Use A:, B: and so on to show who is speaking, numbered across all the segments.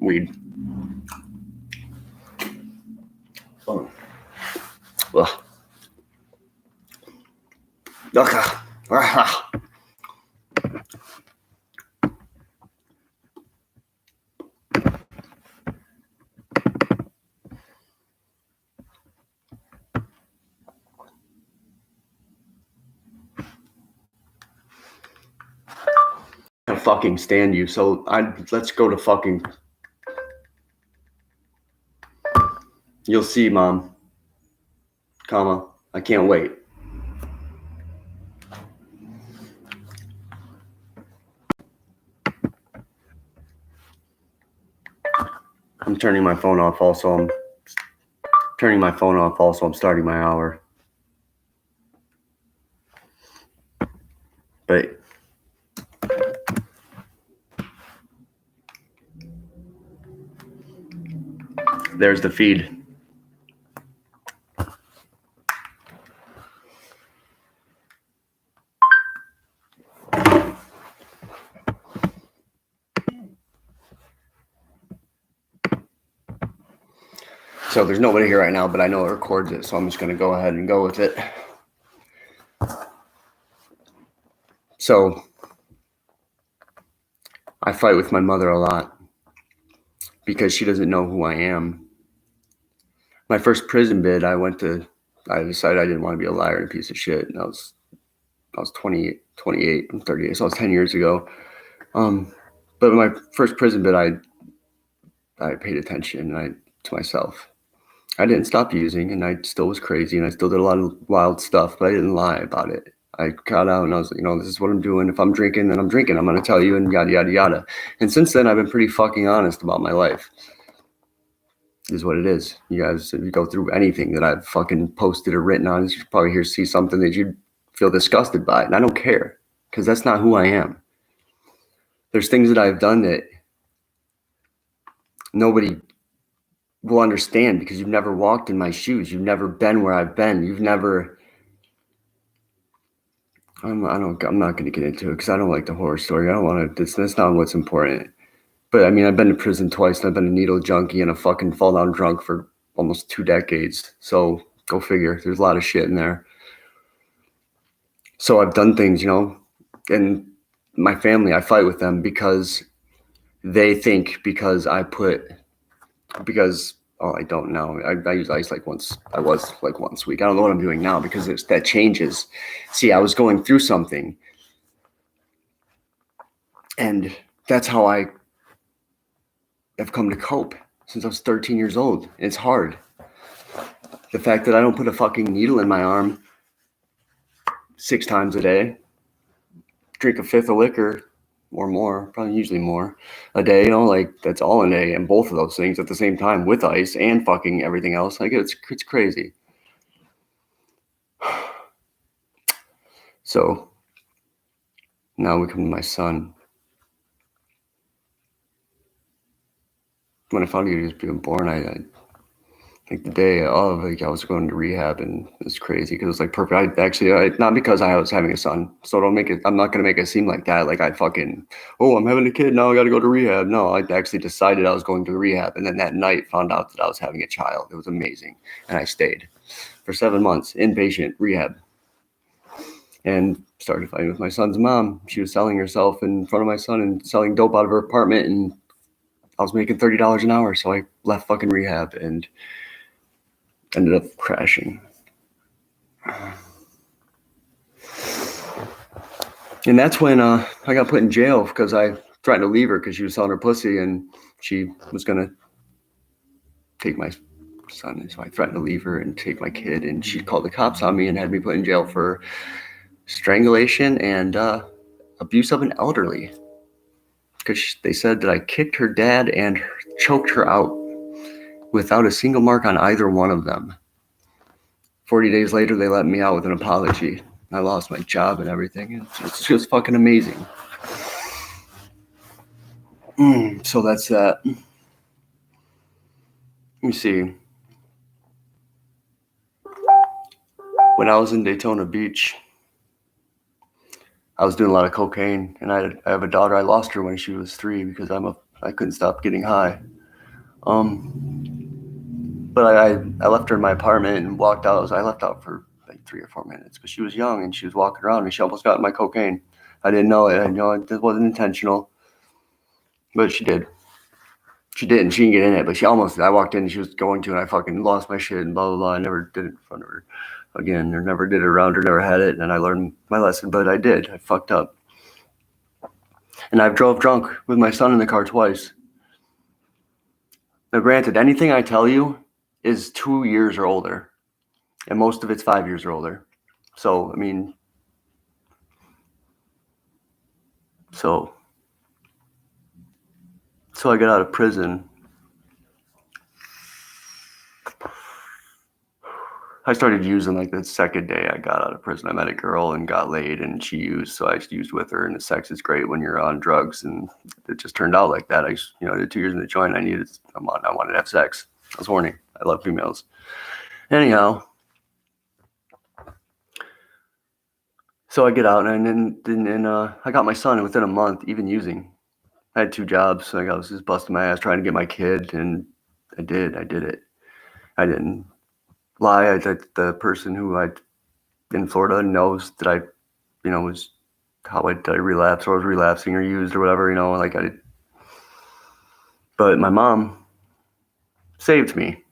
A: weed. Ugh. I fucking stand you, so let's go to fucking. You'll see, Mom. Comma. I can't wait. I'm turning my phone off also. I'm starting my hour. But there's the feed. So there's nobody here right now, but I know it records it, so I'm just going to go ahead and go with it. So I fight with my mother a lot because she doesn't know who I am. My first prison bid, I decided I didn't want to be a liar and a piece of shit. And I was 28, I'm 38, so I was 10 years ago. But my first prison bid, I paid attention to myself. I didn't stop using, and I still was crazy, and I still did a lot of wild stuff, but I didn't lie about it. I got out, and I was like, this is what I'm doing. If I'm drinking, then I'm drinking. I'm going to tell you, and yada, yada, yada. And since then, I've been pretty fucking honest about my life. This is what it is. You guys, if you go through anything that I've fucking posted or written on, you probably see something that you'd feel disgusted by, and I don't care, because that's not who I am. There's things that I've done that nobody will understand because you've never walked in my shoes. You've never been where I've been. You've never. I'm not going to get into it because I don't like the horror story. I don't want to. That's not what's important. But I mean, I've been to prison twice, and I've been a needle junkie and a fucking fall down drunk for almost 2 decades. So go figure. There's a lot of shit in there. So I've done things, and my family, I fight with them because they think I don't know. I use ice like once. I was like once a week. I don't know what I'm doing now because that changes. See, I was going through something, and that's how I have come to cope since I was 13 years old. It's hard. The fact that I don't put a fucking needle in my arm 6 times a day, drink a fifth of liquor or more, probably usually more a day, that's all a day, and both of those things at the same time with ice and fucking everything else. It's crazy. So now we come to my son. When I found out he was being born, I think the day of, I was going to rehab, and it's crazy because it was perfect. Not because I was having a son, so I'm not going to make it seem like that. Like I'm having a kid, now I got to go to rehab. No, I actually decided I was going to rehab, and then that night found out that I was having a child. It was amazing, and I stayed for 7 months, inpatient rehab, and started fighting with my son's mom. She was selling herself in front of my son and selling dope out of her apartment, and I was making $30 an hour, so I left fucking rehab and ended up crashing. And that's when I got put in jail because I threatened to leave her because she was selling her pussy and she was going to take my son. And so I threatened to leave her and take my kid, and she called the cops on me and had me put in jail for strangulation and abuse of an elderly because they said that I kicked her dad and choked her out without a single mark on either one of them. 40 days later, they let me out with an apology. I lost my job and everything. It's just fucking amazing. So that's that. Let me see. When I was in Daytona Beach, I was doing a lot of cocaine, and I have a daughter. I lost her when she was 3 because I'm a I couldn't stop getting high. But I left her in my apartment and walked out. I left out for like 3 or 4 minutes, but she was young and she was walking around and she almost got my cocaine. I didn't know it. I know it wasn't intentional, but she did. She didn't. She didn't get in it, but she almost. I walked in and she was going to, and I fucking lost my shit and blah blah blah. I never did it in front of her again, or never did it around her, never had it, and I learned my lesson. But I did. I fucked up, and I've drove drunk with my son in the car twice. Now, granted, anything I tell you is 2 years or older, and most of it's 5 years or older. So I mean, so I got out of prison. I started using like the second day I got out of prison. I met a girl and got laid, and she used, so I used with her. And the sex is great when you're on drugs, and it just turned out like that. I did 2 years in the joint. I wanted to have sex. I was horny. I love females. Anyhow, so I get out, and I got my son within a month, even using. I had 2 jobs, so I was just busting my ass trying to get my kid, and I did it. I didn't lie. The person who in Florida knows that I, was how I relapse or was relapsing or used or whatever, but my mom saved me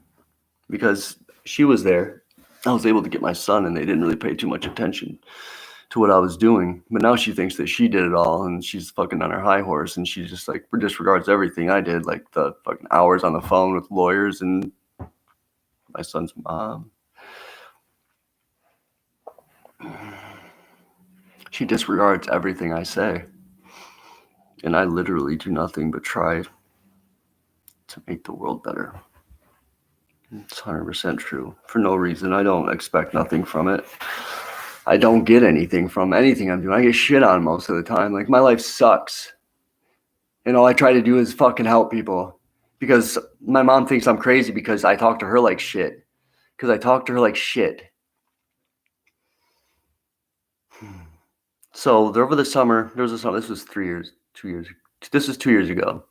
A: because she was there. I was able to get my son, and they didn't really pay too much attention to what I was doing. But now she thinks that she did it all, and she's fucking on her high horse, and she just like disregards everything I did, like the fucking hours on the phone with lawyers and my son's mom. She disregards everything I say. And I literally do nothing but try to make the world better. It's 100% true. For no reason. I don't expect nothing from it. I don't get anything from anything I'm doing. I get shit on most of the time. Like, my life sucks. And all I try to do is fucking help people. Because my mom thinks I'm crazy because I talk to her like shit. So over the summer, this was 2 years. This is 2 years ago.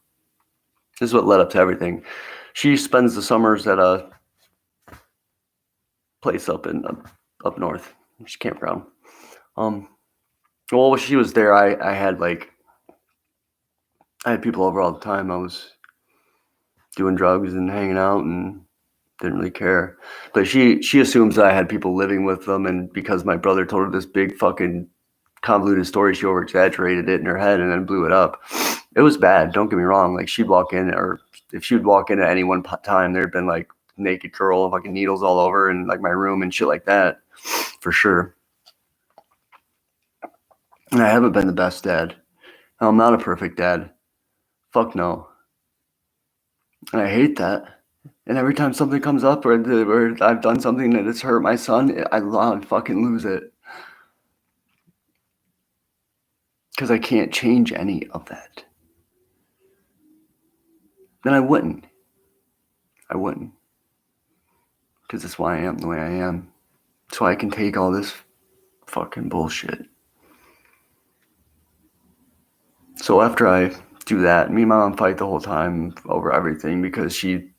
A: This is what led up to everything. She spends the summers at a place up north. She campground. Well, when she was there, I had people over all the time. I was doing drugs and hanging out and didn't really care. But she assumes that I had people living with them, and because my brother told her this big fucking convoluted story, she over exaggerated it in her head and then blew it up. It was bad. Don't get me wrong. Like, she'd walk in, or if she would walk in at any one time, there'd been like naked girl, fucking needles all over in like my room and shit like that, for sure. And I haven't been the best dad. I'm not a perfect dad. Fuck no. And I hate that. And every time something comes up or I've done something that has hurt my son, I fucking lose it. Because I can't change any of that. Then I wouldn't. Because that's why I am the way I am. So I can take all this fucking bullshit. So after I do that, me and my mom fight the whole time over everything because she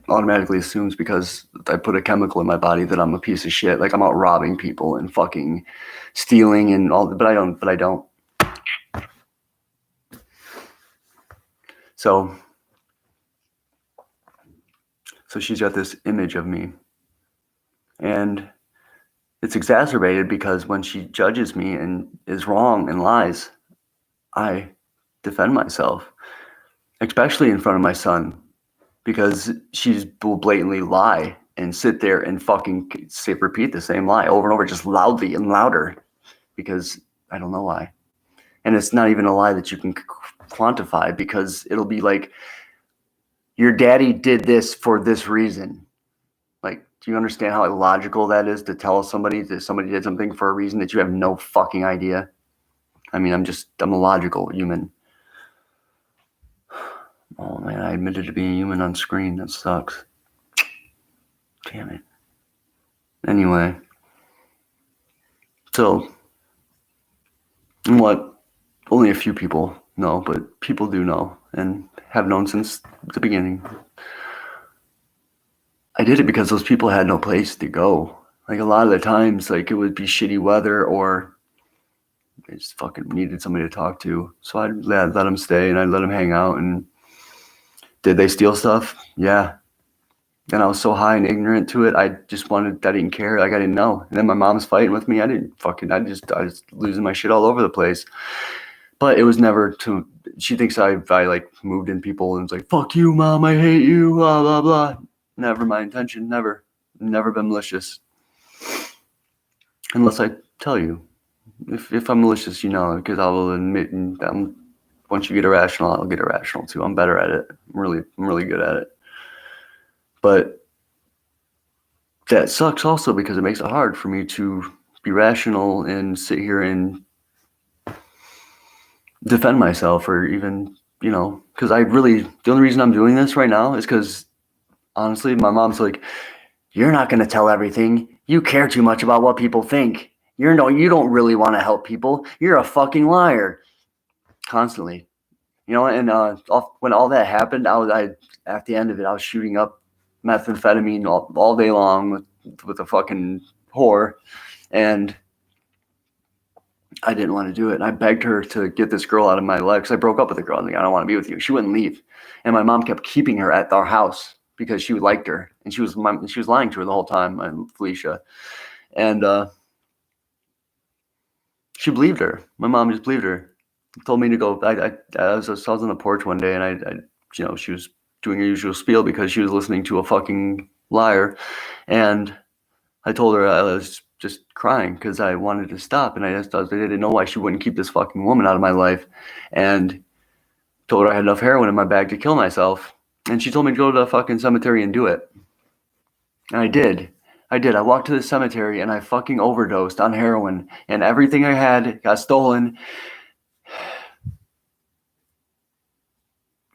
A: automatically assumes because I put a chemical in my body that I'm a piece of shit. Like, I'm out robbing people and fucking stealing and all, but I don't. So she's got this image of me, and it's exacerbated because when she judges me and is wrong and lies, I defend myself, especially in front of my son, because she will blatantly lie and sit there and fucking repeat the same lie over and over, just loudly and louder, because I don't know why. And it's not even a lie that you can quantify, because it'll be like, your daddy did this for this reason. Like, do you understand how illogical that is to tell somebody that somebody did something for a reason that you have no fucking idea? I mean, I'm a logical human. Oh man, I admitted to being human on screen. That sucks. Damn it. Anyway. So, what? Only a few people know, but people do know and have known since the beginning. I did it because those people had no place to go. Like a lot of the times, like it would be shitty weather or they just fucking needed somebody to talk to. So I'd let them stay and I'd let them hang out. And did they steal stuff? Yeah. And I was so high and ignorant to it. I didn't care. Like I didn't know. And then my mom's fighting with me. I was losing my shit all over the place. But it was never she thinks I like moved in people and was like, fuck you, mom, I hate you, blah, blah, blah. Never my intention, never been malicious. Unless I tell you. If I'm malicious, you know, because I will admit once you get irrational, I'll get irrational too. I'm better at it. I'm really good at it. But that sucks also because it makes it hard for me to be rational and sit here and defend myself or even, you know, because the only reason I'm doing this right now is because honestly, my mom's like, you're not going to tell everything. You care too much about what people think. You don't really want to help people. You're a fucking liar. Constantly. You know, and when all that happened, I at the end of it, I was shooting up methamphetamine all day long with a fucking whore, and I didn't want to do it. And I begged her to get this girl out of my life because I broke up with the girl. I was like, I don't want to be with you. She wouldn't leave, and my mom kept keeping her at our house because she liked her, and she was lying to her the whole time, Felicia, and she believed her. My mom just believed her. Told me to go. I was on the porch one day, and I she was doing her usual spiel because she was listening to a fucking liar, and I told her I was just crying because I wanted to stop, and I didn't know why she wouldn't keep this fucking woman out of my life, and told her I had enough heroin in my bag to kill myself, and she told me to go to the fucking cemetery and do it, and I did. I walked to the cemetery and I fucking overdosed on heroin, and everything I had got stolen.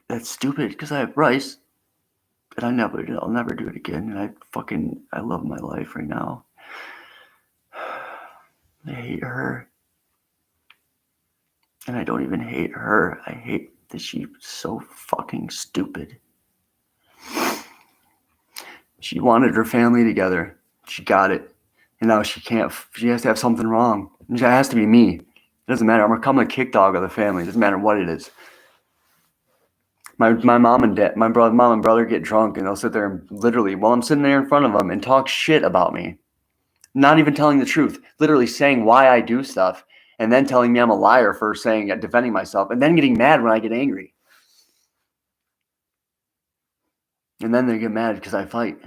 A: That's stupid because I have rice, and I'll never do it again. And I love my life right now. I hate her, and I don't even hate her. I hate that she's so fucking stupid. She wanted her family together. She got it, and now she can't. She has to have something wrong. It has to be me. It doesn't matter. I'm gonna become a kick dog of the family. It doesn't matter what it is. My mom and dad, mom and brother get drunk, and they'll sit there and literally, while I'm sitting there in front of them, and talk shit about me. Not even telling the truth, literally saying why I do stuff, and then telling me I'm a liar for defending myself, and then getting mad when I get angry. And then they get mad because I fight.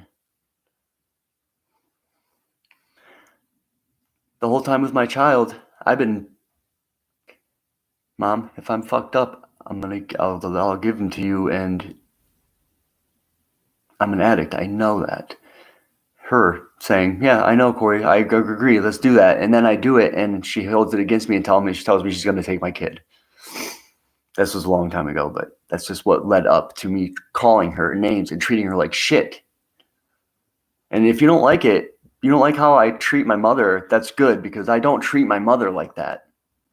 A: The whole time with my child, I've been, Mom, if I'm fucked up, I'll give them to you, and I'm an addict. I know that. Her saying, yeah, I know, Corey, I agree, let's do that. And then I do it, and she holds it against me and tells me she's going to take my kid. This was a long time ago, but that's just what led up to me calling her names and treating her like shit. And if you don't like it, you don't like how I treat my mother, that's good, because I don't treat my mother like that.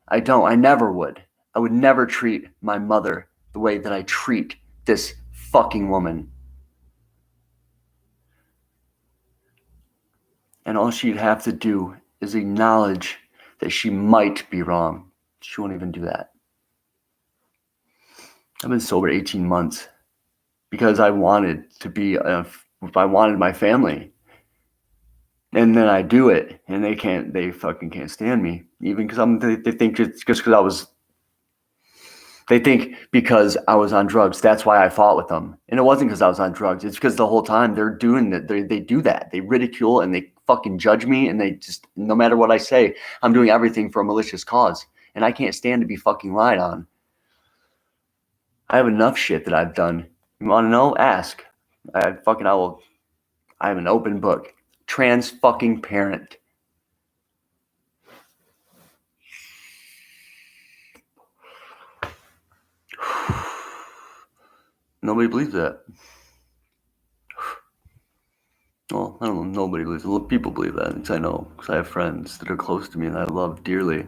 A: I don't. I never would. I would never treat my mother the way that I treat this fucking woman. And all she'd have to do is acknowledge that she might be wrong. She won't even do that. I've been sober 18 months because I wanted I wanted my family. And then I do it, and they fucking can't stand me. Even because they think it's just because they think because I was on drugs, that's why I fought with them. And it wasn't because I was on drugs. It's because the whole time they're doing that. They do that. They ridicule and they fucking judge me. And they just, no matter what I say, I'm doing everything for a malicious cause. And I can't stand to be fucking lied on. I have enough shit that I've done. You want to know? Ask. I have an open book. Trans fucking parent. Nobody believes that. Well, I don't know. Nobody believes it. People believe that. Because I know. Because I have friends that are close to me and I love dearly.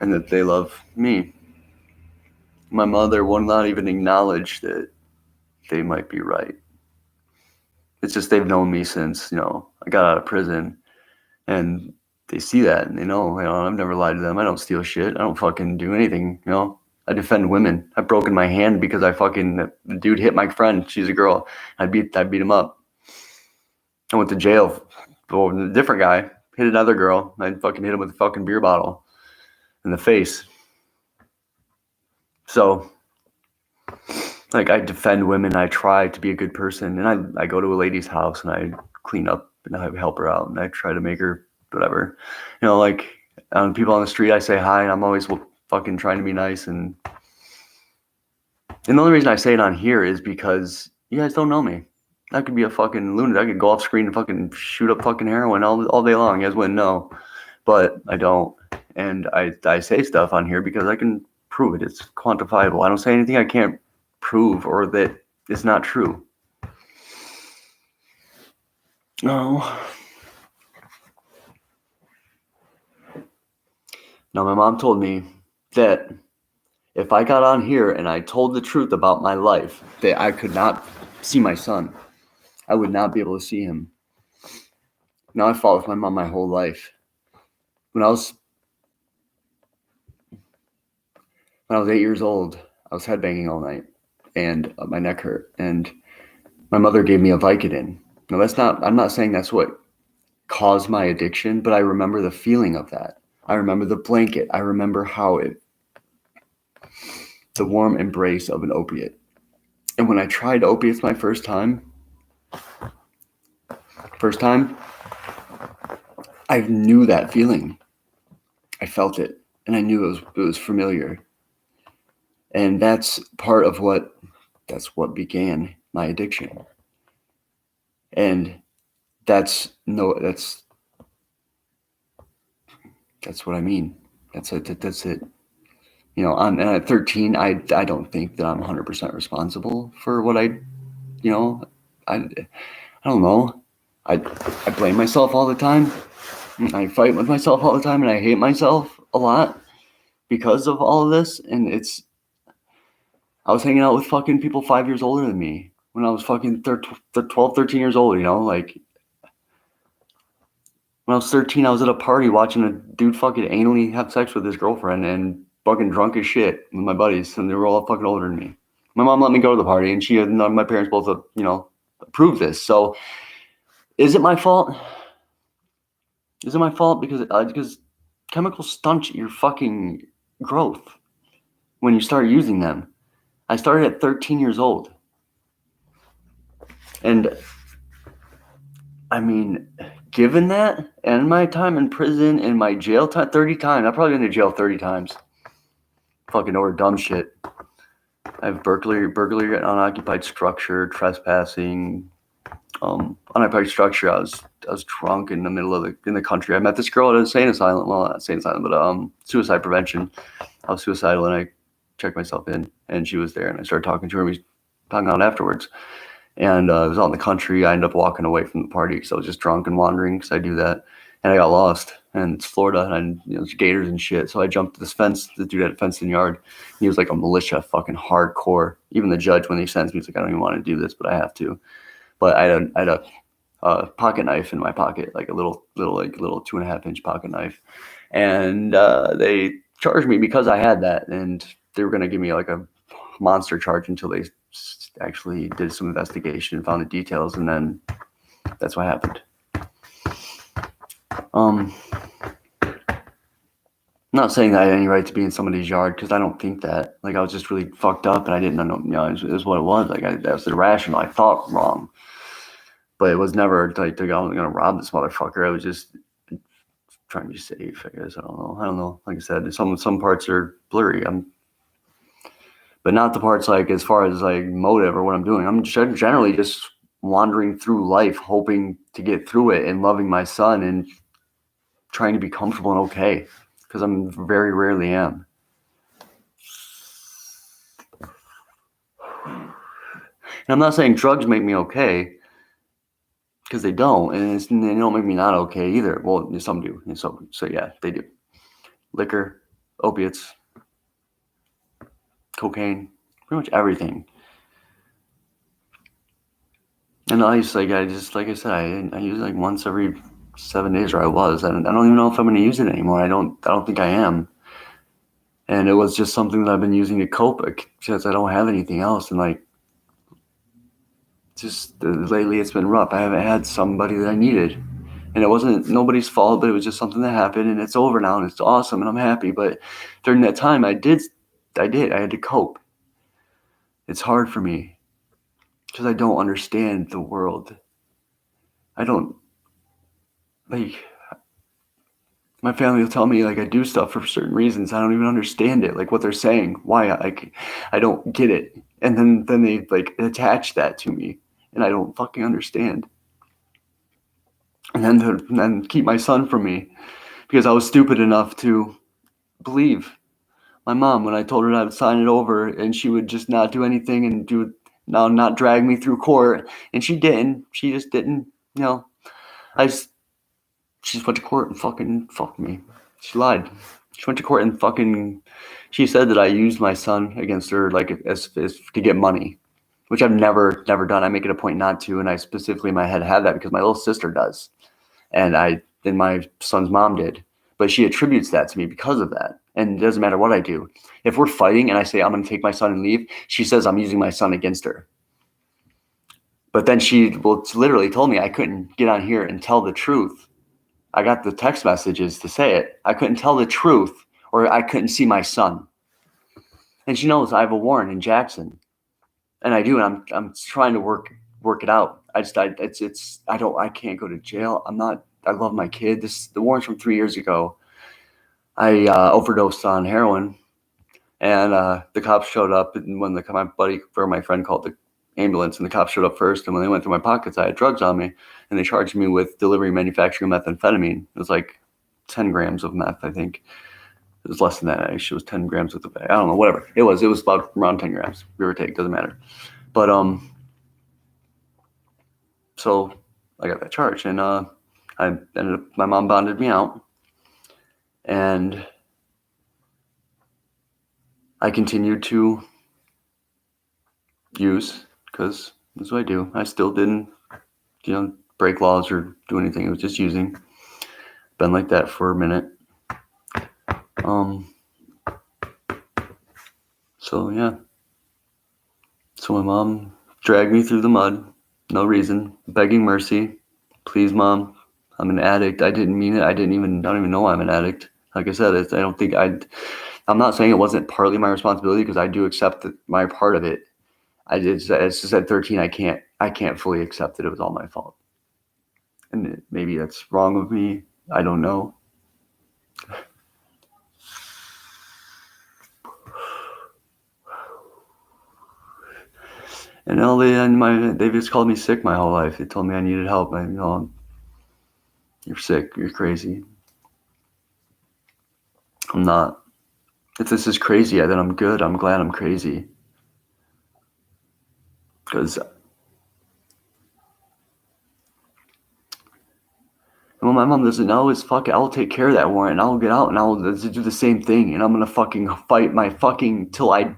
A: And that they love me. My mother will not even acknowledge that they might be right. It's just they've known me since, I got out of prison, and they see that, and they know, I've never lied to them. I don't steal shit. I don't fucking do anything, I defend women. I've broken my hand because the dude hit my friend. She's a girl. I beat him up. I went to jail. A different guy hit another girl. I fucking hit him with a fucking beer bottle in the face. So, like, I defend women. I try to be a good person, and I go to a lady's house and I clean up and I help her out and I try to make her whatever. Like people on the street, I say hi, and I'm always fucking trying to be nice. And the only reason I say it on here is because you guys don't know me. I could be a fucking lunatic. I could go off screen and fucking shoot up fucking heroin all day long. You guys wouldn't know, but I don't. And I say stuff on here because I can prove it. It's quantifiable. I don't say anything I can't prove or that it's not true. No. Now, my mom told me that if I got on here and I told the truth about my life, that I could not see my son. I would not be able to see him. Now, I fought with my mom my whole life. When I was 8 years old, I was headbanging all night, and my neck hurt, and my mother gave me a Vicodin. Now, I'm not saying that's what caused my addiction, but I remember the feeling of that. I remember the blanket. I remember the warm embrace of an opiate. And when I tried opiates my first time, I knew that feeling. I felt it, and I knew it was familiar. And that's what began my addiction. And that's what I mean. That's it. I'm at 13. I don't think that I'm 100% responsible for what I don't know. I blame myself all the time. I fight with myself all the time, and I hate myself a lot because of all of this. And I was hanging out with fucking people 5 years older than me when I was fucking 12, 13 years old, like when I was 13, I was at a party watching a dude fucking anally have sex with his girlfriend and fucking drunk as shit with my buddies, and they were all fucking older than me. My mom let me go to the party, and my parents both, approved this. So is it my fault? Is it my fault? Because chemicals stunt your fucking growth when you start using them. I started at 13 years old. And I mean, given that and my time in prison and my jail time, 30 times, I've probably been to jail 30 times. Fucking over dumb shit. I have burglary, unoccupied structure, trespassing. Unoccupied structure, I was drunk in the middle of in the country. I met this girl at a insane asylum. Well, not insane asylum, but suicide prevention. I was suicidal, and I checked myself in, and she was there, and I started talking to her. We hung out afterwards, and it was out in the country. I ended up walking away from the party because I was just drunk and wandering, because I do that, and I got lost. And it's Florida, and there's gators and shit. So I jumped to this fence. The dude had a fenced in yard. He was like a militia, fucking hardcore. Even the judge, when they sentenced me, was like, I don't even want to do this, but I have to. But I had a pocket knife in my pocket, like a little 2.5-inch pocket knife, and they charged me because I had that, and they were gonna give me like a monster charge until they actually did some investigation and found the details, and then that's what happened. I'm not saying that I had any right to be in somebody's yard, because I don't think that. Like, I was just really fucked up, and I didn't know. It was what it was. Like, that was irrational. I thought wrong. But it was never like I was gonna rob this motherfucker. I was just trying to be safe, I guess. I don't know. Like I said, some parts are blurry. But not the parts like as far as like motive or what I'm doing. I'm generally just wandering through life, hoping to get through it and loving my son and trying to be comfortable and okay, because I'm very rarely am. And I'm not saying drugs make me okay, because they don't, and they don't make me not okay either. Well, some do, and so yeah, they do. Liquor, opiates, cocaine, pretty much everything. And ice, like I said, I use it like once every 7 days, or I was. I don't even know if I'm going to use it anymore. I don't think I am. And it was just something that I've been using to cope because I don't have anything else. And like, just lately it's been rough. I haven't had somebody that I needed. And it wasn't nobody's fault, but it was just something that happened, and it's over now, and it's awesome, and I'm happy. But during that time, I had to cope. It's hard for me because I don't understand the world. I don't, like, my family will tell me, like, I do stuff for certain reasons. I don't even understand it, like what they're saying, why I don't get it. And then they, like, attach that to me, and I don't fucking understand. And then keep my son from me because I was stupid enough to believe my mom when I told her I would sign it over, and she would just not do anything and not drag me through court. And she didn't. She just didn't. She just went to court and fucking fucked me. She lied. She went to court and she said that I used my son against her, like, as to get money, which I've never done. I make it a point not to, and I specifically in my head have that because my little sister does, and my son's mom did. But she attributes that to me because of that. And it doesn't matter what I do. If we're fighting and I say I'm going to take my son and leave, she says I'm using my son against her. But then she literally told me I couldn't get on here and tell the truth. I got the text messages to say it. I couldn't tell the truth, or I couldn't see my son. And she knows I have a warrant in Jackson, and I do. And I'm trying to work it out. I can't go to jail. I love my kid. The warrant's from 3 years ago. I overdosed on heroin, and the cops showed up. And when my friend called the ambulance, and the cops showed up first, and when they went through my pockets, I had drugs on me, and they charged me with delivering manufacturing methamphetamine. It was like 10 grams of meth, I think. It was less than that, actually. It was 10 grams with the bag. I don't know, whatever. It was about around 10 grams, give or take, doesn't matter. But so I got that charge, and I ended up, my mom bonded me out, and I continued to use, because that's what I do. I still didn't, break laws or do anything. It was just using. Been like that for a minute. So yeah. So my mom dragged me through the mud, no reason, begging mercy. Please, Mom, I'm an addict. I didn't mean it. I don't even know I'm an addict. Like I said, I'm not saying it wasn't partly my responsibility, because I do accept my part of it. It's just at 13, I can't fully accept that it was all my fault. And maybe that's wrong of me. I don't know. And they just called me sick my whole life. They told me I needed help. You're sick. You're crazy. I'm not. If this is crazy, then I'm good. I'm glad I'm crazy. Because what my mom doesn't know is, fuck it, I'll take care of that warrant, and I'll get out, and I'll do the same thing, and I'm going to fucking fight till I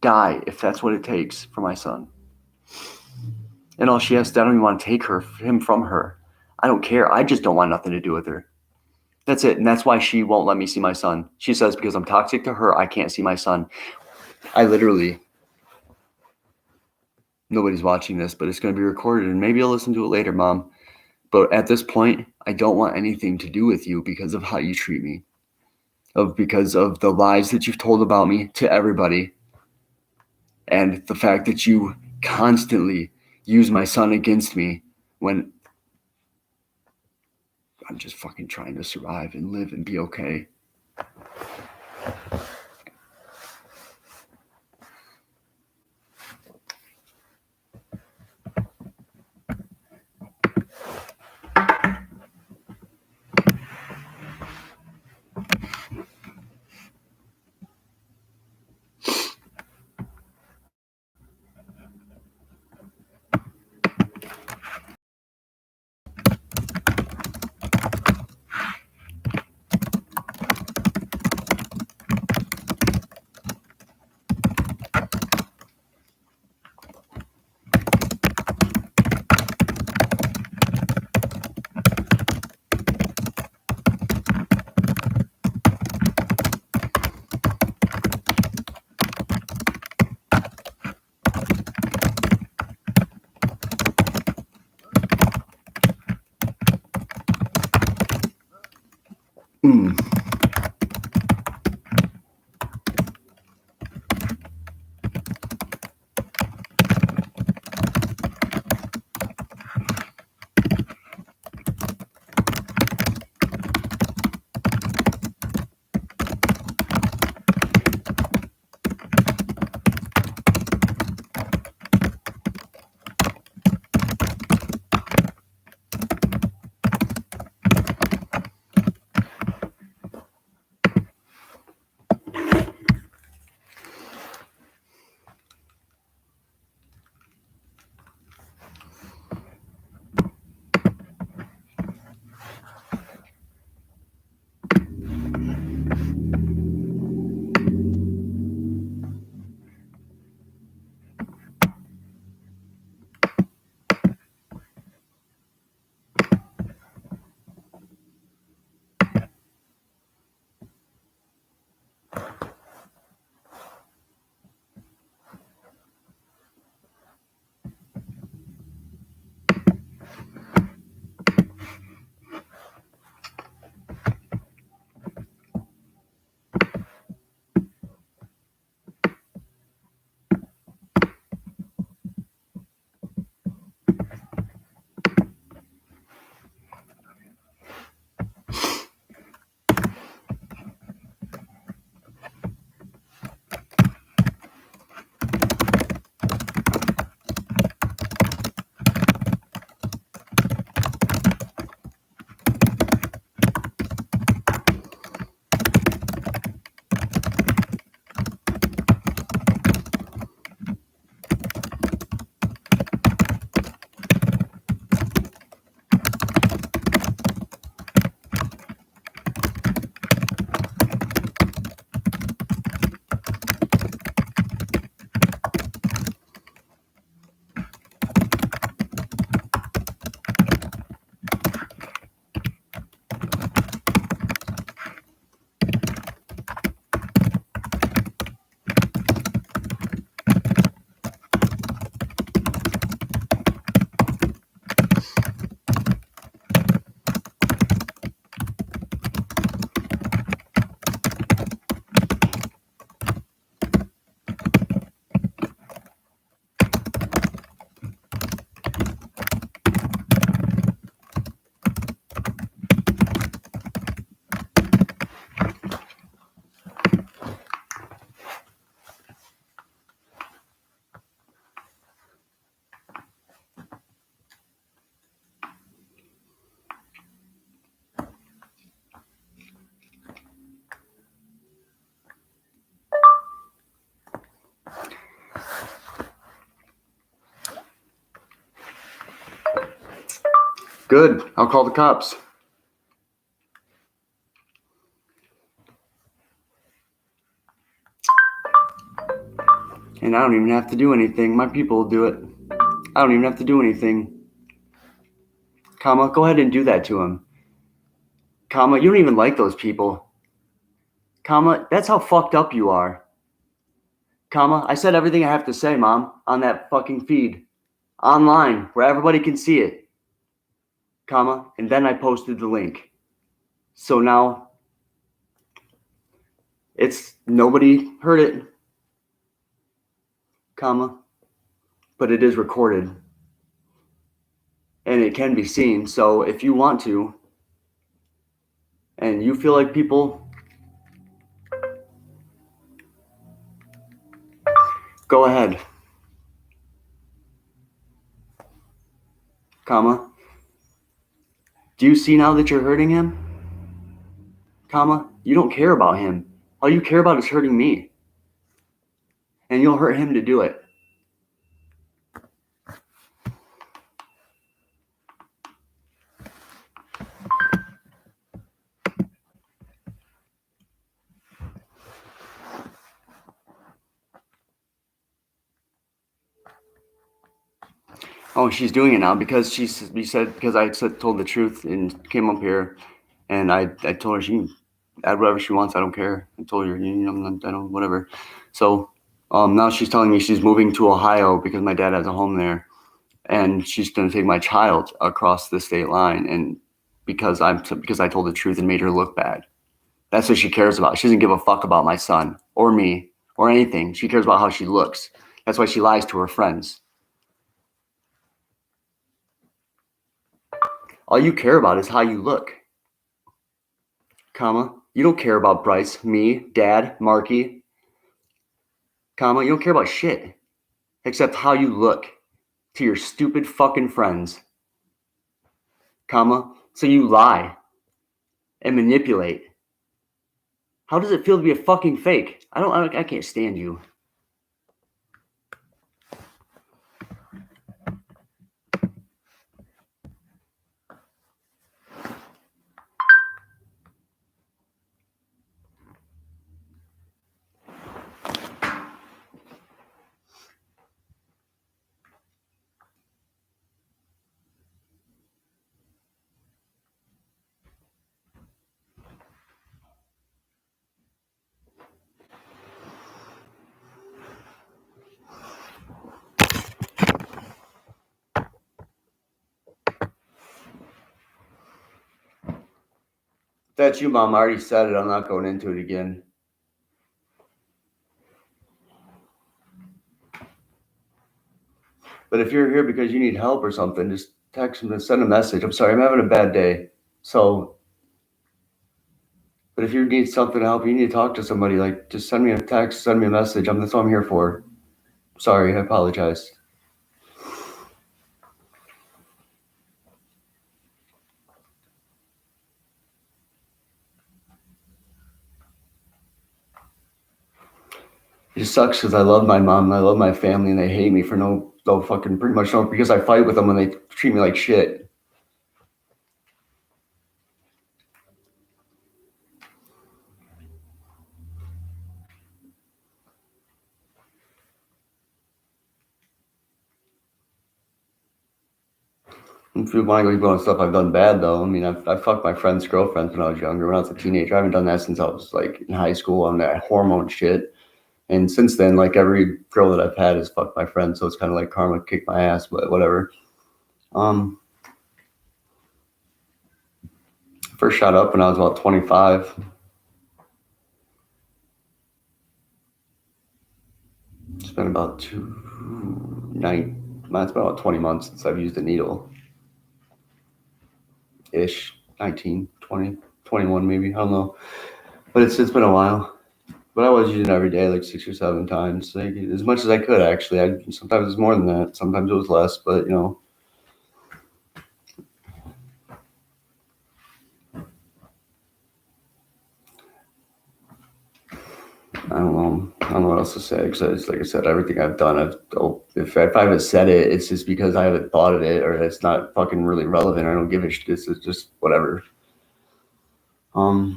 A: die, if that's what it takes for my son. And all she has to, I don't even want to take him from her. I don't care. I just don't want nothing to do with her. That's it. And that's why she won't let me see my son. She says because I'm toxic to her, I can't see my son. Nobody's watching this, but it's going to be recorded, and maybe I'll listen to it later, Mom. But at this point, I don't want anything to do with you because of how you treat me. Because of the lies that you've told about me to everybody. And the fact that you constantly use my son against me when I'm just fucking trying to survive and live and be okay. Good. I'll call the cops. And I don't even have to do anything. My people will do it. I don't even have to do anything. Comma, go ahead and do that to him. Comma, you don't even like those people. Comma, that's how fucked up you are. Comma, I said everything I have to say, Mom, on that fucking feed. Online, where everybody can see it. Comma, and then I posted the link. So now, it's, nobody heard it. Comma, but it is recorded. And it can be seen, so if you want to, and you feel like people, go ahead. Comma, do you see now that you're hurting him? Comma, you don't care about him. All you care about is hurting me. And you'll hurt him to do it. Oh, she's doing it now because because I told the truth and came up here, and I told her she can add whatever she wants. I don't care. I told her, I don't, whatever. So now she's telling me she's moving to Ohio because my dad has a home there, and she's going to take my child across the state line, and because I told the truth and made her look bad. That's what she cares about. She doesn't give a fuck about my son or me or anything. She cares about how she looks. That's why she lies to her friends. All you care about is how you look. Comma, you don't care about Bryce, me, Dad, Marky. Comma, you don't care about shit. Except how you look to your stupid fucking friends. Comma, so you lie and manipulate. How does it feel to be a fucking fake? I can't stand you. That's you, Mom. I already said it. I'm not going into it again. But if you're here because you need help or something, just text me, send a message. I'm sorry, I'm having a bad day. So, but if you need something to help, you need to talk to somebody, like just send me a text, send me a message. That's what I'm here for. Sorry, I apologize. It just sucks because I love my mom and I love my family and they hate me for no fucking pretty much no because I fight with them when they treat me like shit. If you want to go on stuff I've done bad though, I mean I fucked my friend's girlfriends when I was younger. When I was a teenager, I haven't done that since I was like in high school on that hormone shit. And since then, like every girl that I've had has fucked my friend, so it's kind of like karma kicked my ass, but whatever. First shot up when I was about 25. It's been about it's been about 20 months since I've used a needle. Ish, 19, 20, 21 maybe, I don't know. But it's been a while. But I was using it every day, like 6 or 7 times, like, as much as I could actually. Sometimes it was more than that, sometimes it was less, but you know. I don't know. I don't know what else to say. Because, like I said, everything I've done, if I haven't said it, it's just because I haven't thought of it, or it's not fucking really relevant. I don't give a shit. This is just whatever. I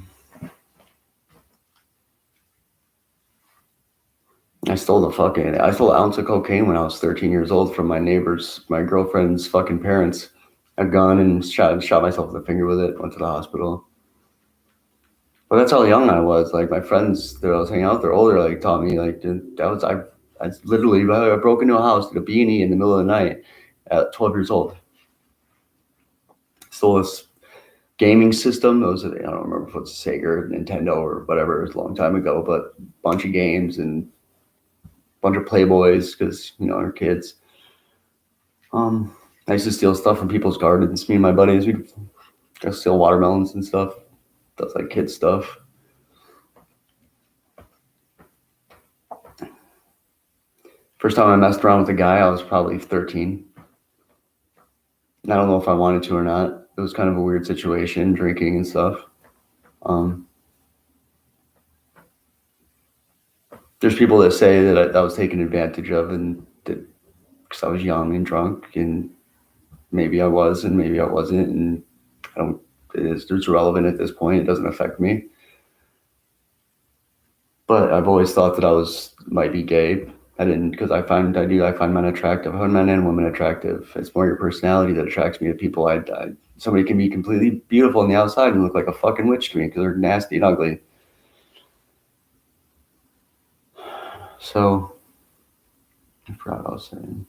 A: stole an ounce of cocaine when I was 13 years old from my girlfriend's fucking parents. A gun and shot myself in the finger with it. Went to the hospital. But that's how young I was. Like my friends that I was hanging out, they're older. Like taught me like I literally I broke into a house, did a B&E in the middle of the night at 12 years old. Stole this gaming system. It was I don't remember if it's a Sega or Nintendo or whatever. It was a long time ago, but a bunch of games and a bunch of Playboys because they're kids. I used to steal stuff from people's gardens. Me and my buddies, we'd go steal watermelons and stuff. That's like kid stuff. First time I messed around with a guy, I was probably 13. I don't know if I wanted to or not. It was kind of a weird situation, drinking and stuff. There's people that say that I was taken advantage of, and that because I was young and drunk, and maybe I was, and maybe I wasn't, and I don't. It's irrelevant at this point. It doesn't affect me. But I've always thought that might be gay. I didn't because I find men attractive. I find men and women attractive. It's more your personality that attracts me to people. Somebody can be completely beautiful on the outside and look like a fucking witch to me because they're nasty and ugly. So I forgot what I was saying.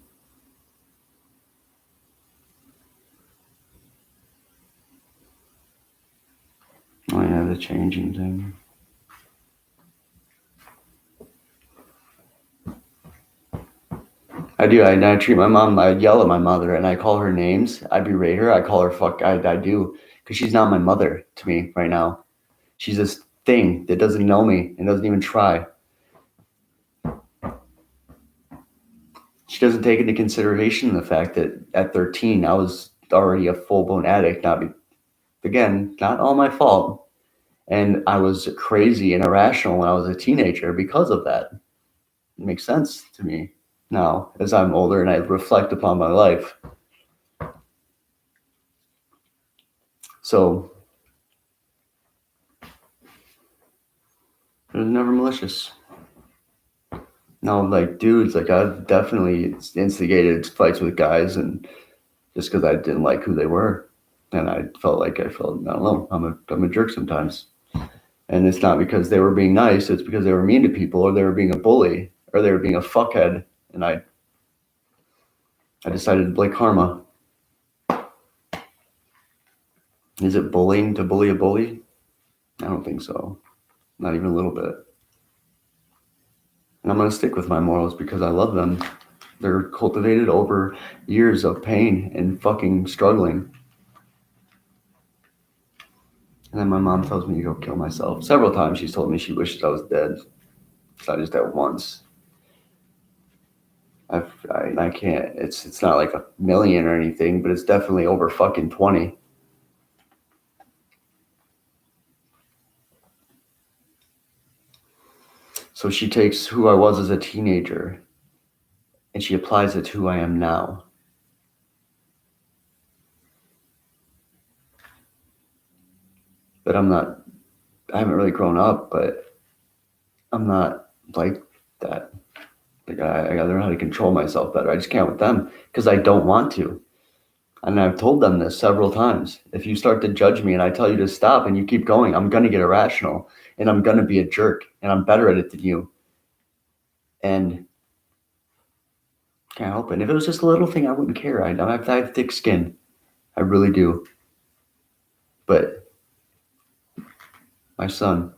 A: Oh yeah, the changing thing. I do. I treat my mom. I yell at my mother and I call her names. I berate her. I call her fuck. I do because she's not my mother to me right now. She's this thing that doesn't know me and doesn't even try. She doesn't take into consideration the fact that at 13 I was already a full blown addict. Again, not all my fault, and I was crazy and irrational when I was a teenager because of that. It makes sense to me now as I'm older and I reflect upon my life. So it was never malicious. No, like dudes, like I've definitely instigated fights with guys, and just because I didn't like who they were, and I don't know, I'm a jerk sometimes, and it's not because they were being nice, it's because they were mean to people, or they were being a bully, or they were being a fuckhead, and I decided to blame karma. Is it bullying to bully a bully? I don't think so, not even a little bit. And I'm gonna stick with my morals because I love them. They're cultivated over years of pain and fucking struggling. And then my mom tells me to go kill myself. Several times she's told me she wishes I was dead. It's not just at once. I can't. It's not like a million or anything, but it's definitely over fucking 20. So she takes who I was as a teenager and she applies it to who I am now. But I haven't really grown up, but I'm not like that. Like I gotta learn how to control myself better. I just can't with them because I don't want to. And I've told them this several times. If you start to judge me and I tell you to stop and you keep going, I'm going to get irrational and I'm going to be a jerk and I'm better at it than you. And can't help it. And if it was just a little thing, I wouldn't care. I have thick skin. I really do. But my son,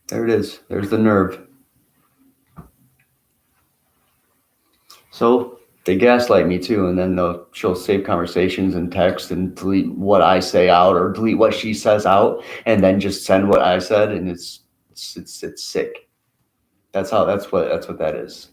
A: there it is. There's the nerve. So they gaslight me too. And then she'll save conversations and text and delete what I say out or delete what she says out and then just send what I said. And it's sick. That's what that is.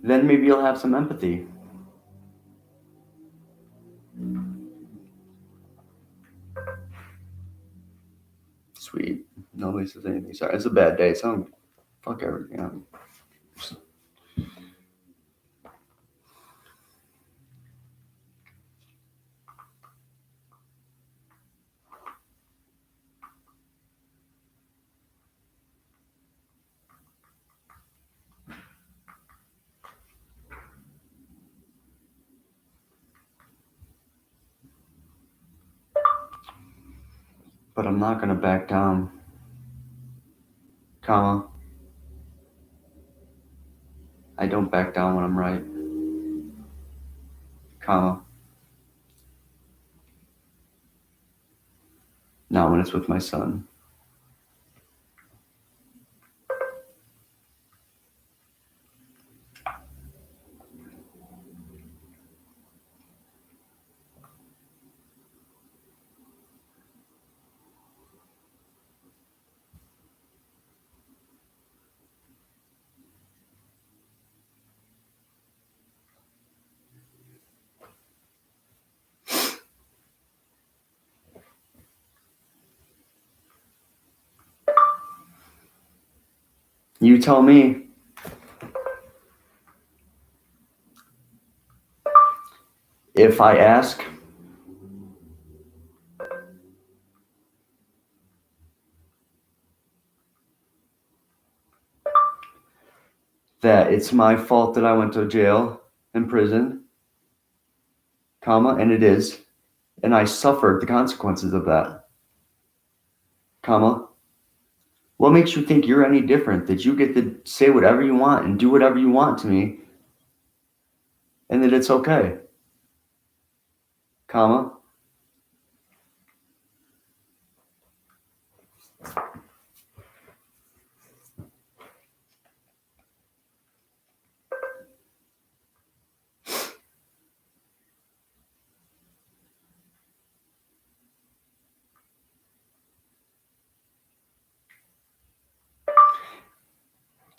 A: then maybe you'll have some empathy. Sweet. Nobody says anything. Sorry, it's a bad day, so fuck everything up. But I'm not gonna back down, comma. I don't back down when I'm right, comma. Not when it's with my son. You tell me. If I ask, that it's my fault that I went to jail and prison, comma, and it is, and I suffered the consequences of that, comma. What makes you think you're any different? That you get to say whatever you want and do whatever you want to me, and that it's okay, comma.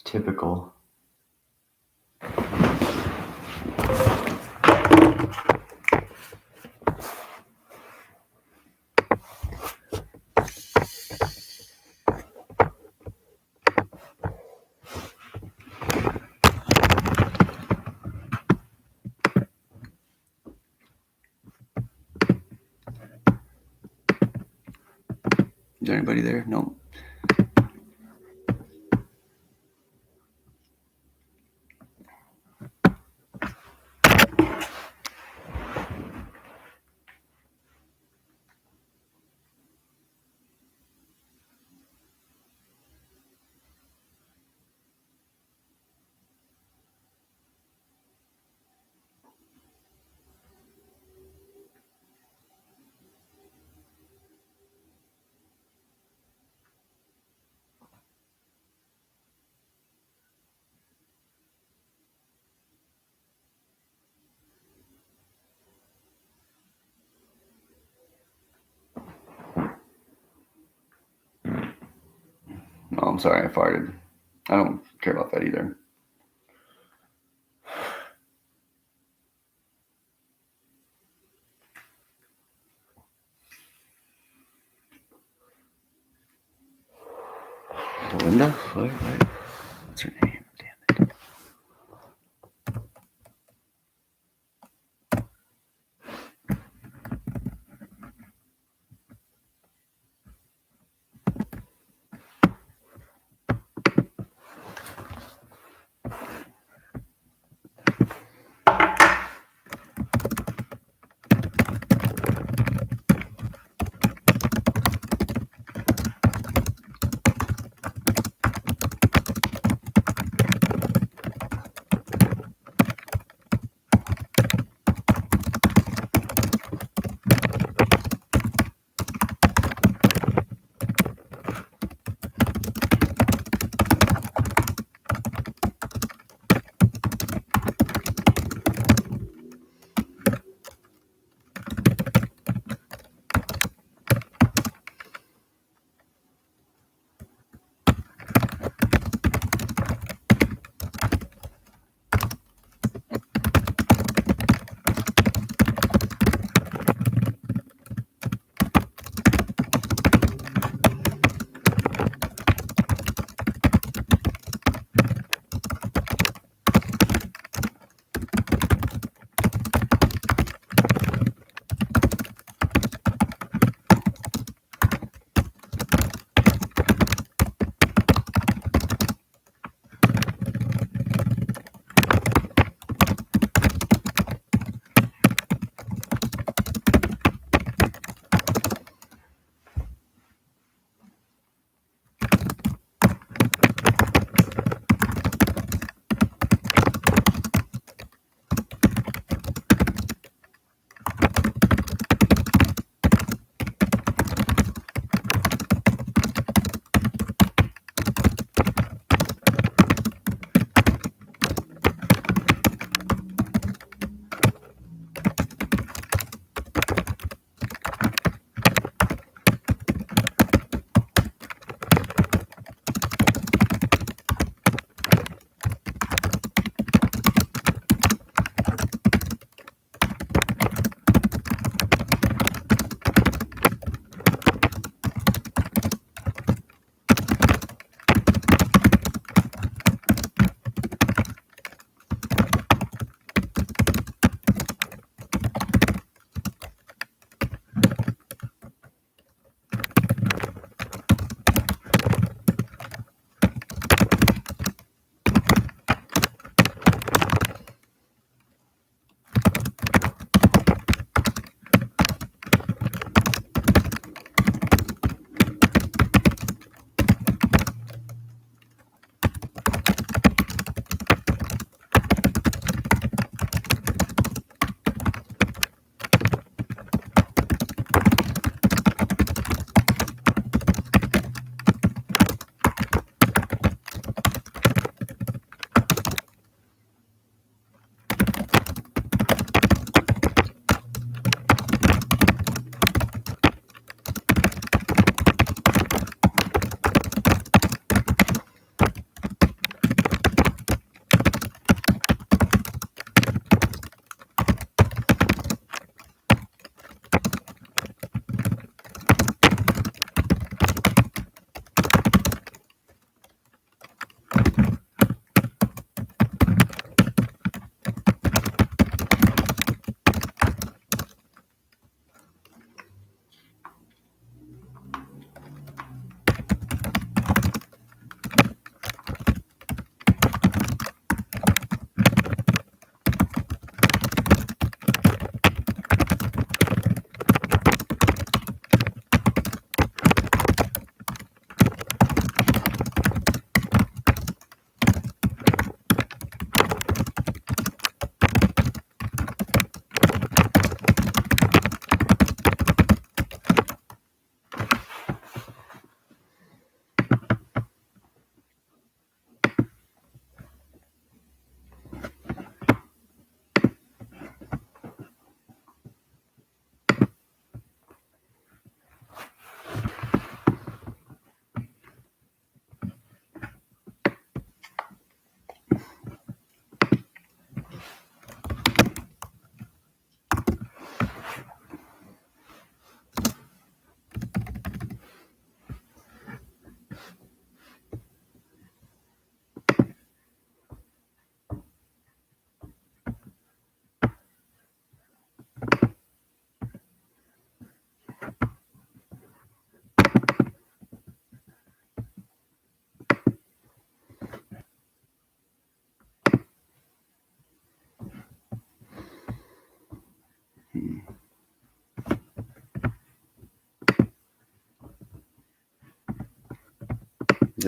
A: Typical. Is there anybody there? No. Oh, I'm sorry, I farted. I don't care about that either. Linda? What? What's her name? Damn it.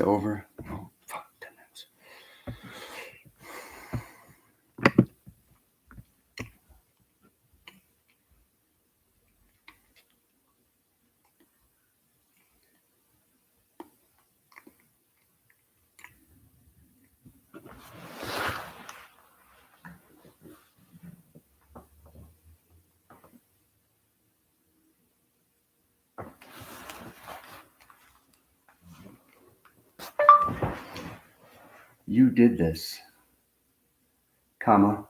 A: over? Oh, fuck, 10 minutes. You did this, comma.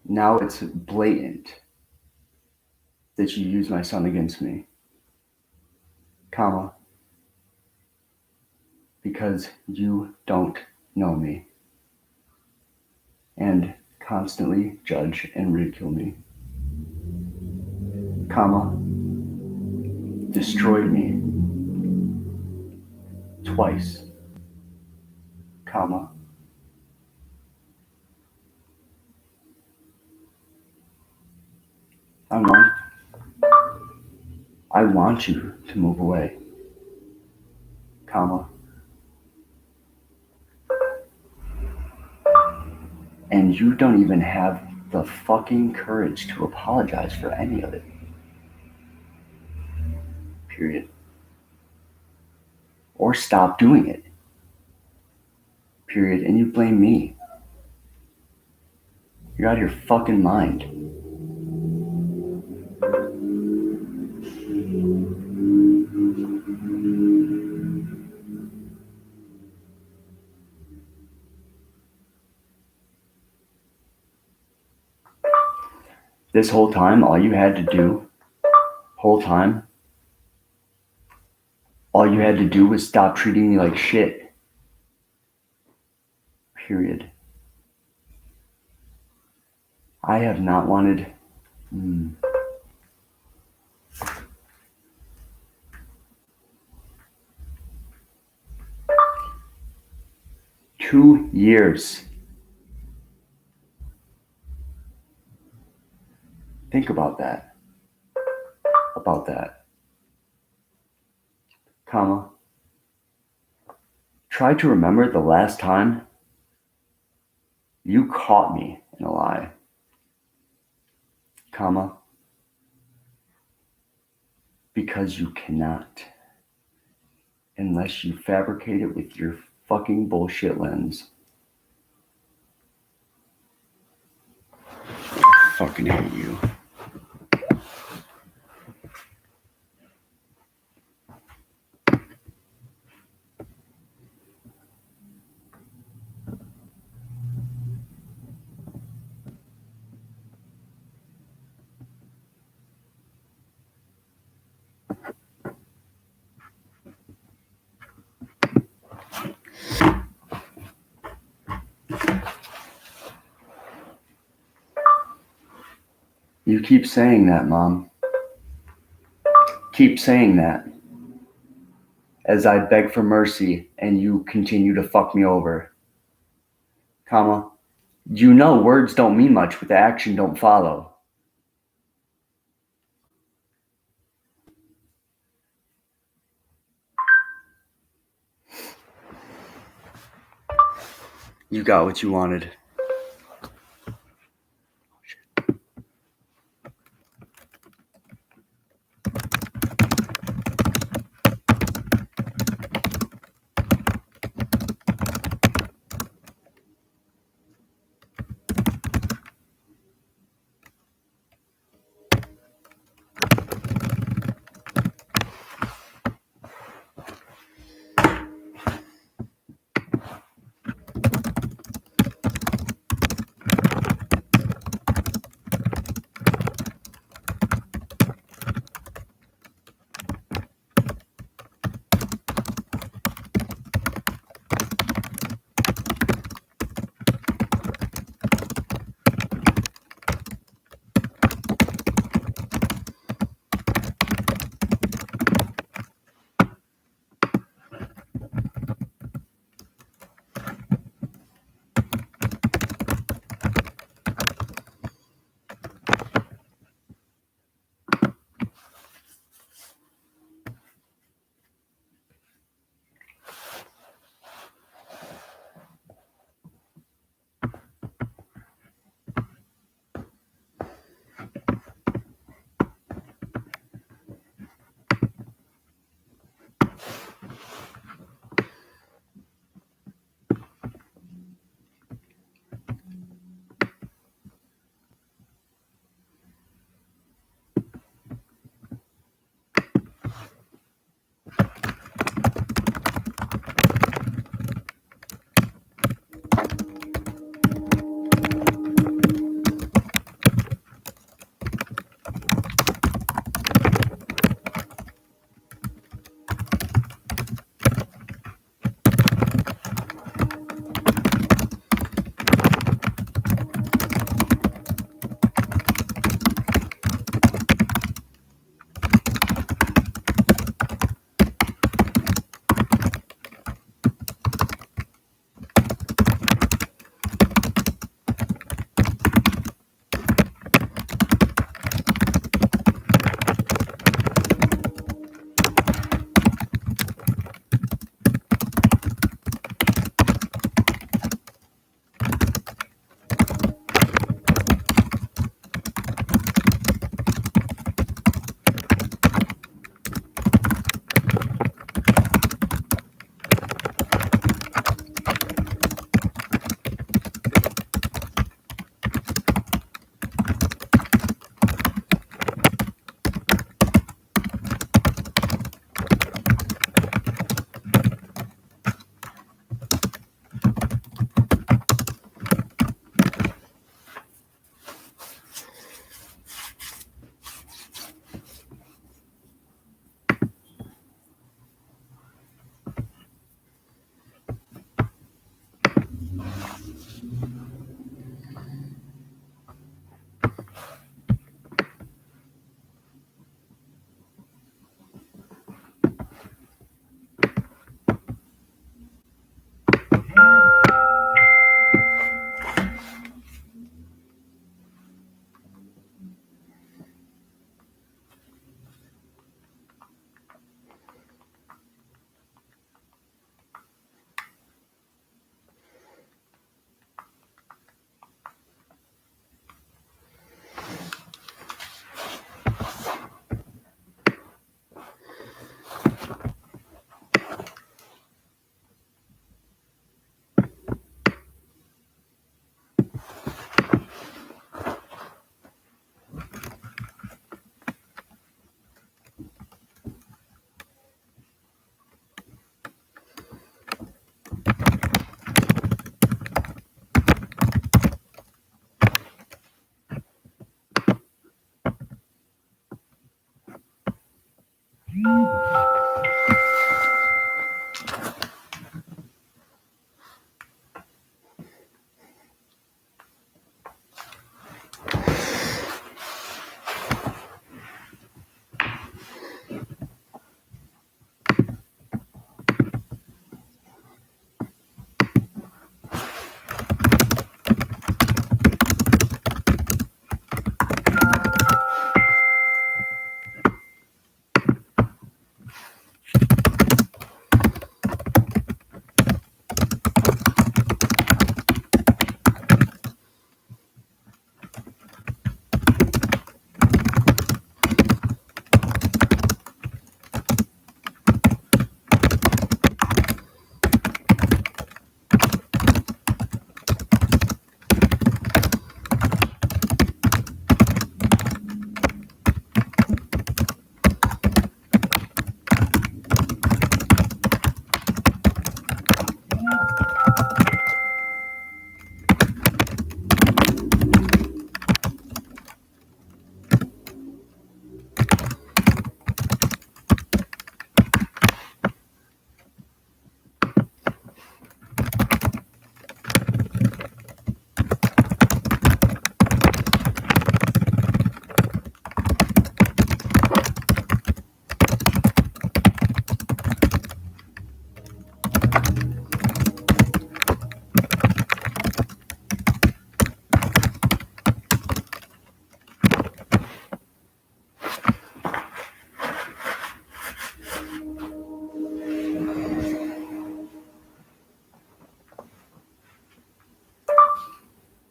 A: Now it's blatant that you use my son against me, comma, because you don't know me and constantly judge and ridicule me, comma, destroyed me twice, comma, I want you to move away, comma, and you don't even have the fucking courage to apologize for any of it, period, or stop doing it, period, and you blame me. You're out of your fucking mind. This whole time, all you had to do was stop treating me like shit. Period. I have not wanted... 2 years. Think about that. Comma. Try to remember the last time you caught me in a lie. Comma. Because you cannot. Unless you fabricate it with your fucking bullshit lens. I fucking hate you. You keep saying that, Mom. Keep saying that. As I beg for mercy and you continue to fuck me over. Comma. You know words don't mean much, but the action don't follow. You got what you wanted.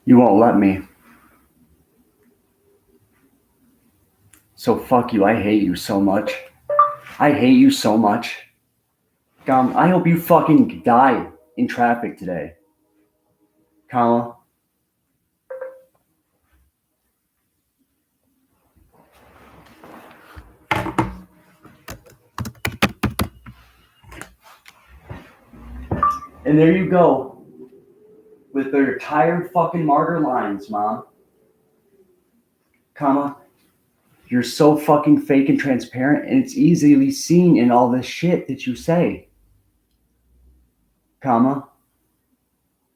A: You won't let me. So fuck you. I hate you so much. I hate you so much. I hope you fucking die in traffic today. Comma. And there you go. With their tired fucking martyr lines, Mom. Comma. You're so fucking fake and transparent, and it's easily seen in all this shit that you say. Comma.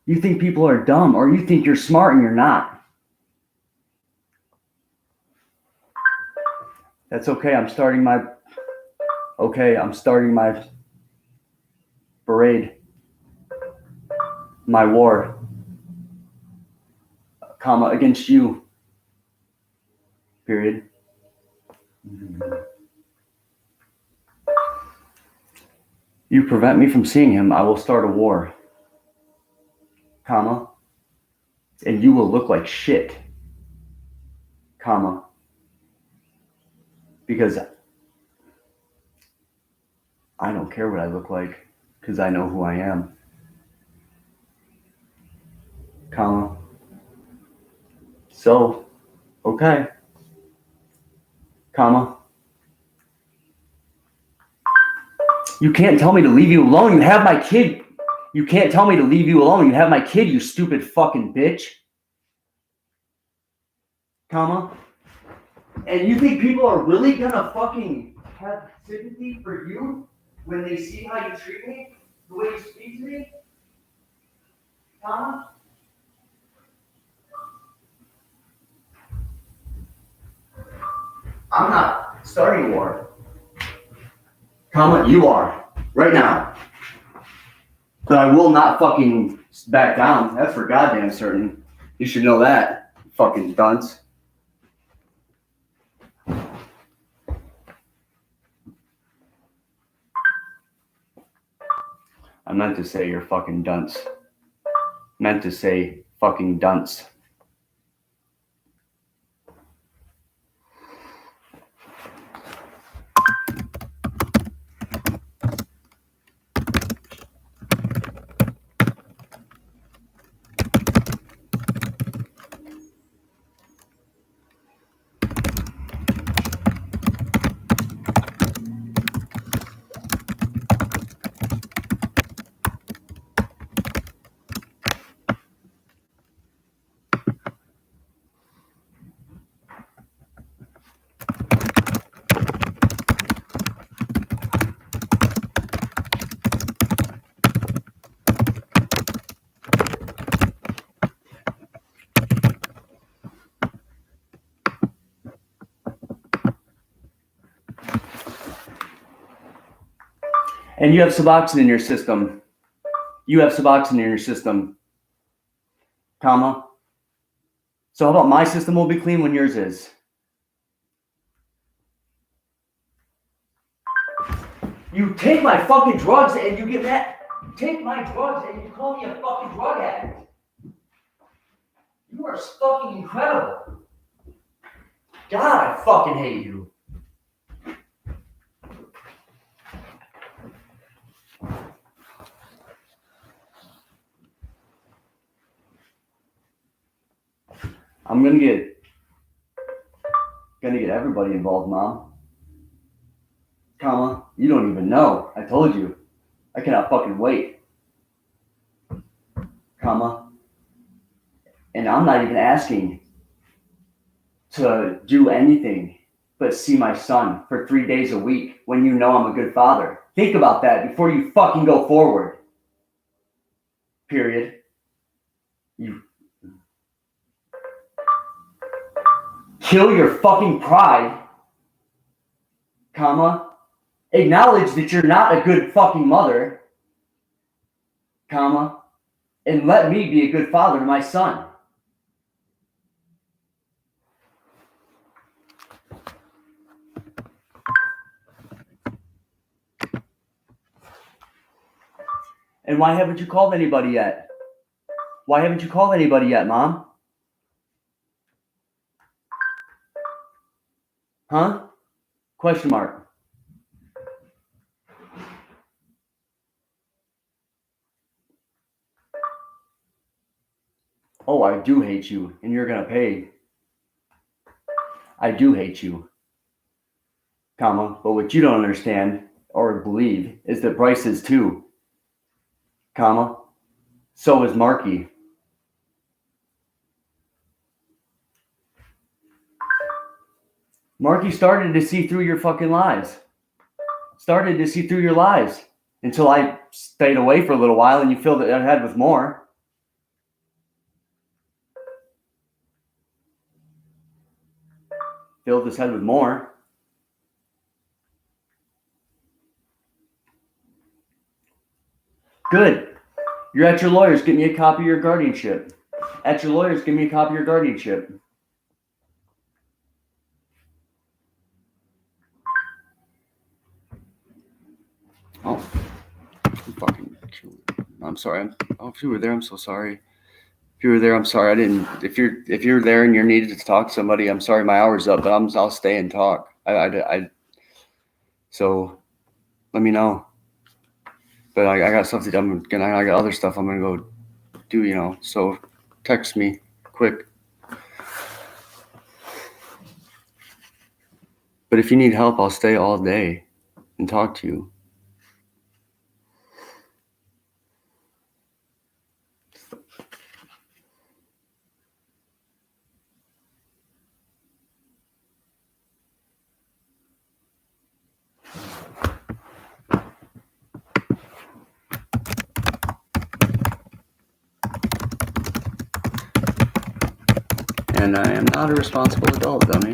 A: You think people are dumb, or you think you're smart and you're not. That's okay. I'm starting my parade. My war. Comma, against you. Period. You prevent me from seeing him, I will start a war. Comma. And you will look like shit. Comma. Because I don't care what I look like, because I know who I am. Comma. So, okay. Comma. You can't tell me to leave you alone. You have my kid. You can't tell me to leave you alone. You have my kid, you stupid fucking bitch. Comma. And you think people are really gonna fucking have sympathy for you when they see how you treat me, the way you speak to me? Comma. I'm not starting a war. Comma, you are. Right now. But I will not fucking back down. That's for goddamn certain. You should know that, fucking dunce. I meant to say you're fucking dunce. Meant to say fucking dunce. And you have Suboxone in your system. You have Suboxone in your system. Comma. So how about my system will be clean when yours is? You take my fucking drugs and you get mad. You take my drugs and you call me a fucking drug addict. You are fucking incredible. God, I fucking hate you. I'm gonna get everybody involved, Mom. Comma, you don't even know. I told you. I cannot fucking wait. Comma. And I'm not even asking to do anything but see my son for 3 days a week when you know I'm a good father. Think about that before you fucking go forward. Period. You kill your fucking pride, comma, acknowledge that you're not a good fucking mother, comma, and let me be a good father to my son. And why haven't you called anybody yet? Why haven't you called anybody yet, Mom? Huh? Question mark. Oh, I do hate you, and you're gonna pay. I do hate you, comma, but what you don't understand or believe is that Bryce is too, comma. So is Marky. Marky started to see through your fucking lies. Started to see through your lies until I stayed away for a little while and you filled it ahead with more. Filled his head with more. Good. You're at your lawyer's. Get me a copy of your guardianship. At your lawyer's, give me a copy of your guardianship. Oh, I'm fucking. I'm sorry. If you were there, I'm so sorry. If you were there, I'm sorry. I didn't. If you're there and you're needed to talk to somebody, I'm sorry. My hour's up, but I'll stay and talk. So let me know. But I got stuff to do. I got other stuff I'm gonna go do. So text me quick. But if you need help, I'll stay all day and talk to you. And I am not a responsible adult, dummy.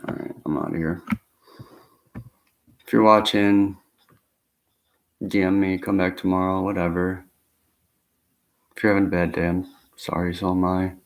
A: Alright, I'm out of here. If you're watching, DM me, come back tomorrow, whatever. If you're having a bad day, I'm sorry, so am I.